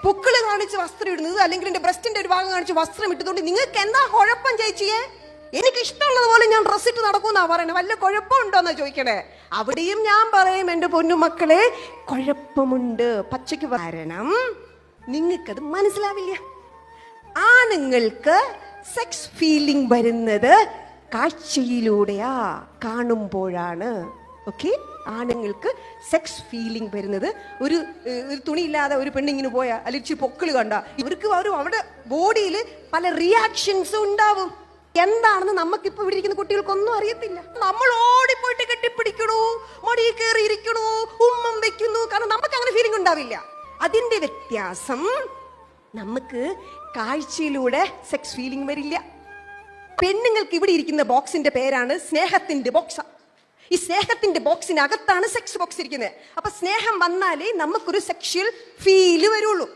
പൊക്കിള് കാണിച്ച് വസ്ത്രം ഇടുന്നത് അല്ലെങ്കിൽ എന്റെ ബ്രസ്റ്റിന്റെ ഒരു ഭാഗം കാണിച്ച് വസ്ത്രം ഇട്ടതുകൊണ്ട് നിങ്ങൾക്ക് എന്താ കുഴപ്പം ചേച്ചിയെ? എനിക്ക് ഇഷ്ടമുള്ളതുപോലെ ഞാൻ ഡ്രസ് ഇട്ട് നടക്കുമെന്നാ പറയണേ. വല്ല കുഴപ്പമുണ്ടോന്നാ ചോദിക്കണേ. അവിടെയും ഞാൻ പറയും എന്റെ പൊന്നുമക്കളെ, കുഴപ്പമുണ്ട്. പച്ചയ്ക്ക് കാരണം നിങ്ങൾക്കത് മനസ്സിലാവില്ല. ആണുങ്ങൾക്ക് സെക്സ് ഫീലിംഗ് വരുന്നത് കാഴ്ചയിലൂടെയാ, കാണുമ്പോഴാണ്. ഓക്കെ, ആണുങ്ങൾക്ക് സെക്സ് ഫീലിംഗ് വരുന്നത് ഒരു തുണിയില്ലാതെ ഒരു പെണ്ണിങ്ങനെ പോയാ അല്ലെങ്കിൽ ഇച്ചിരി പൊക്കിള് കണ്ട ഇവർക്ക് അവരുടെ ബോഡിയിൽ പല റിയാക്ഷൻസും ഉണ്ടാവും. എന്താണെന്ന് നമുക്കിപ്പോ ഇവിടെ ഇരിക്കുന്ന കുട്ടികൾക്കൊന്നും അറിയത്തില്ല. നമ്മൾ ഓടിപ്പോയിട്ട് കെട്ടിപ്പിടിക്കണു, മടി കയറി ഇരിക്കണു, ഉമ്മം വെക്കുന്നു. കാരണം നമുക്ക് അങ്ങനെ ഫീലിംഗ് ഉണ്ടാവില്ല. അതിന്റെ വ്യത്യാസം, നമുക്ക് കാഴ്ചയിലൂടെ സെക്സ് ഫീലിംഗ് വരില്ല. പെണ്ണുങ്ങൾക്ക് ഇവിടെ ഇരിക്കുന്ന ബോക്സിന്റെ പേരാണ് സ്നേഹത്തിന്റെ ബോക്സ്. ഈ സ്നേഹത്തിന്റെ ബോക്സിനകത്താണ് സെക്സ് ബോക്സ് ഇരിക്കുന്നത്. അപ്പൊ സ്നേഹം വന്നാലേ നമുക്കൊരു സെക്ഷൽ ഫീല് വരുള്ളൂ.